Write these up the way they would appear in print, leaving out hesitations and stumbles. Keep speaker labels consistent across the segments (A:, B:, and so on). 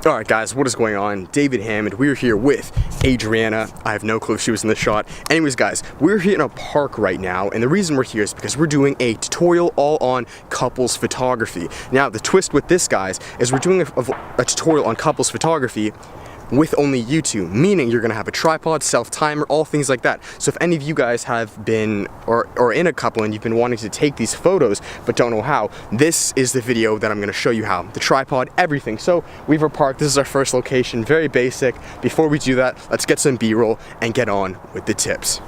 A: Alright guys, what is going on? David Hammond. We're here with Adriana. I have no clue if she was in the shot. Anyways guys, we're here in a park right now, and the reason we're here is because we're doing a tutorial all on couples photography. Now the twist with this, guys, is we're doing a tutorial on couples photography with only you two, meaning you're gonna have a tripod, self-timer, all things like that. So if any of you guys have been, or in a couple and you've been wanting to take these photos but don't know how, this is the video that I'm gonna show you how. The tripod, everything. So Weaver Park, this is our first location, very basic. Before we do that, let's get some B-roll and get on with the tips.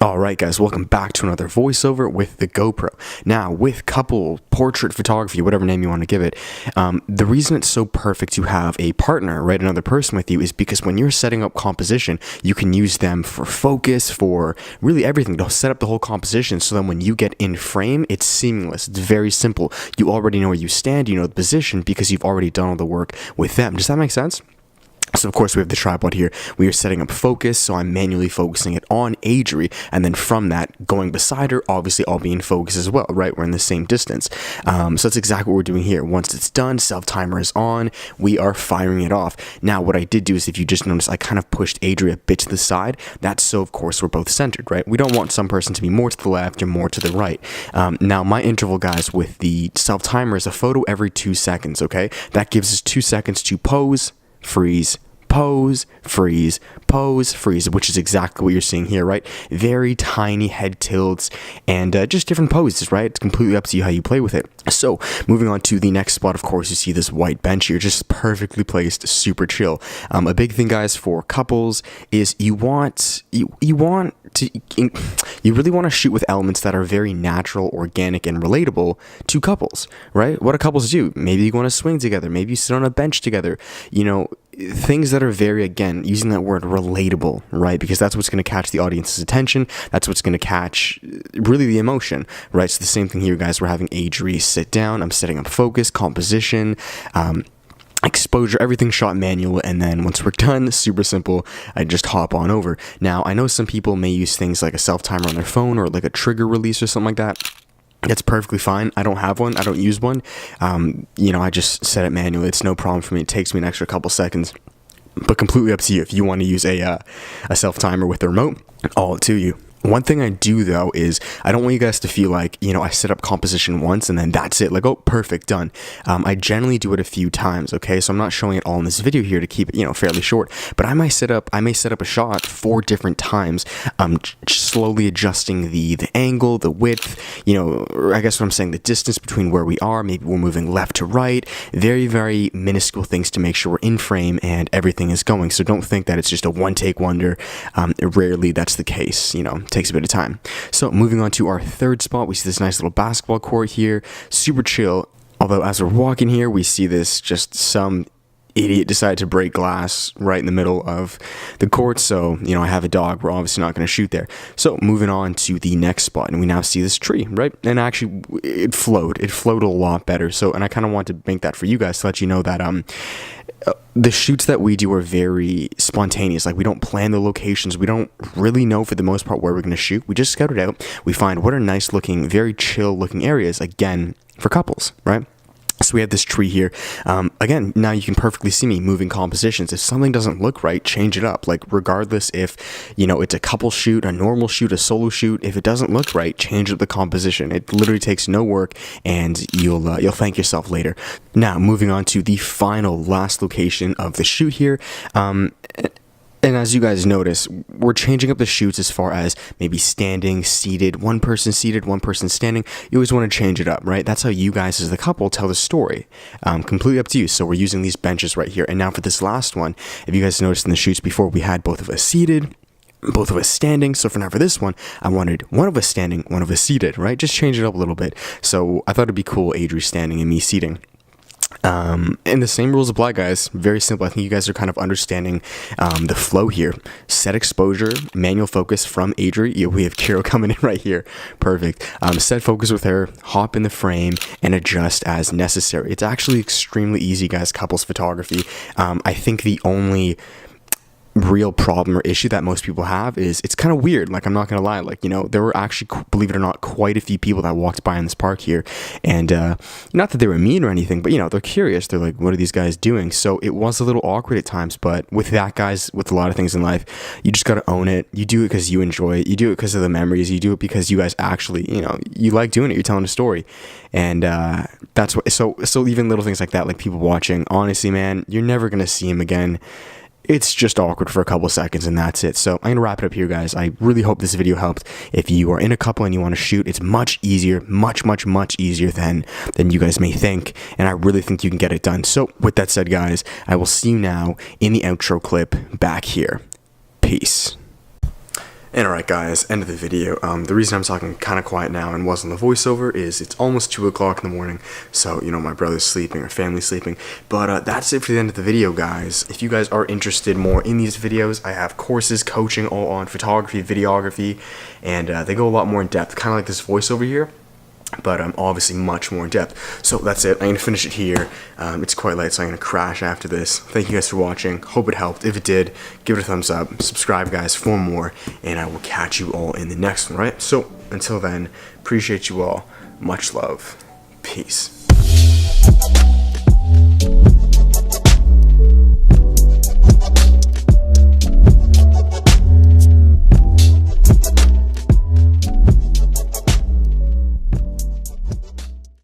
A: Alright guys, welcome back to another voiceover with the GoPro. Now, with couple portrait photography, whatever name you want to give it, the reason it's so perfect to have a partner, right, another person with you, is because when you're setting up composition, you can use them for focus, for really everything. They'll set up the whole composition, so then when you get in frame, it's seamless. It's very simple. You already know where you stand, you know the position, because you've already done all the work with them. Does that make sense? So of course we have the tripod here. We are setting up focus, so I'm manually focusing it on Adri, and then from that, going beside her, obviously I'll be in focus as well, right? We're in the same distance. So that's exactly what we're doing here. Once it's done, self-timer is on, we are firing it off. Now what I did do is, if you just notice, I kind of pushed Adri a bit to the side. That's so of course we're both centered, right? We don't want some person to be more to the left or more to the right. Now my interval, guys, with the self-timer is a photo every 2 seconds, okay? That gives us 2 seconds to pose, freeze, pose, freeze, pose, freeze, which is exactly what you're seeing here, right? Very tiny head tilts and just different poses, right? It's completely up to you how you play with it. So moving on to the next spot, of course, you see this white bench here, just perfectly placed, super chill. A big thing, guys, for couples is you really want to shoot with elements that are very natural, organic, and relatable to couples, right? What do couples do? Maybe you want to swing together, maybe you sit on a bench together, you know, things that are very, again, using that word, relatable, right? Because that's what's going to catch the audience's attention. That's what's going to catch really the emotion, right? So the same thing here, guys. We're having Adri sit down. I'm setting up focus, composition, exposure, everything shot manual, and then once we're done, super simple, I just hop on over. Now, I know some people may use things like a self-timer on their phone or like a trigger release or something like that. That's perfectly fine. I don't have one. I don't use one. You know, I just set it manually. It's no problem for me. It takes me an extra couple seconds, but completely up to you. If you want to use a self-timer with the remote, all to you. One thing I do, though, is I don't want you guys to feel like, you know, I set up composition once and then that's it. Like, oh, perfect, done. I generally do it a few times, okay? So I'm not showing it all in this video here to keep it, you know, fairly short. But I may set up a shot 4 different times, slowly adjusting the angle, the width, you know, or I guess what I'm saying, the distance between where we are. Maybe we're moving left to right. Very, very minuscule things to make sure we're in frame and everything is going. So don't think that it's just a one-take wonder. Rarely that's the case, you know. Takes a bit of time. So moving on to our third spot, we see this nice little basketball court here, super chill. Although as we're walking here, we see this, just some idiot decided to break glass right in the middle of the court. So, you know, I have a dog. We're obviously not going to shoot there. So moving on to the next spot, and we now see this tree, right? And actually it flowed a lot better. So, and I kind of want to make that for you guys to let you know that, the shoots that we do are very spontaneous. Like, we don't plan the locations. We don't really know for the most part where we're going to shoot. We just scout it out. We find what are nice looking, very chill looking areas, again, for couples, right? So we have this tree here. Again, now you can perfectly see me moving compositions. If something doesn't look right, change it up. Like, regardless if, you know, it's a couple shoot, a normal shoot, a solo shoot, if it doesn't look right, change up the composition. It literally takes no work, and you'll thank yourself later. Now, moving on to the last location of the shoot here. And as you guys notice, we're changing up the shoots as far as maybe standing, seated, one person standing. You always want to change it up, right? That's how you guys as the couple tell the story. Completely up to you. So we're using these benches right here. And now for this last one, if you guys noticed in the shoots before, we had both of us seated, both of us standing. So for now, for this one, I wanted one of us standing, one of us seated, right? Just change it up a little bit. So I thought it'd be cool, Adri standing and me seating. And the same rules apply, guys. Very simple. I think you guys are kind of understanding the flow here. Set exposure, manual focus from Adri. Yeah, we have Kiro coming in right here. Perfect. Set focus with her, hop in the frame, and adjust as necessary. It's actually extremely easy, guys, couples photography. I think the only real problem or issue that most people have is it's kind of weird. Like, I'm not gonna lie, like, you know, there were actually, believe it or not, quite a few people that walked by in this park here, and not that they were mean or anything, but, you know, they're curious. They're like, what are these guys doing? So it was a little awkward at times, but with that, guys, with a lot of things in life, you just gotta own it. You do it because you enjoy it. You do it because of the memories. You do it because you guys actually, you know, you like doing it. You're telling a story, and that's what. So even little things like that, like people watching, honestly, man, you're never gonna see him again. It's just awkward for a couple seconds, and that's it. So I'm going to wrap it up here, guys. I really hope this video helped. If you are in a couple and you want to shoot, it's much easier, much easier than you guys may think, and I really think you can get it done. So with that said, guys, I will see you now in the outro clip back here. Peace. And alright, guys, end of the video. The reason I'm talking kind of quiet now and wasn't the voiceover is it's almost 2 o'clock in the morning, so, you know, my brother's sleeping, or family's sleeping. But that's it for the end of the video, guys. If you guys are interested more in these videos, I have courses, coaching, all on photography, videography, and they go a lot more in depth, kind of like this voiceover here, but obviously much more in depth. So that's it. I'm going to finish it here. It's quite late, so I'm going to crash after this. Thank you guys for watching. Hope it helped. If it did, give it a thumbs up. Subscribe, guys, for more, and I will catch you all in the next one, right? So until then, appreciate you all. Much love. Peace.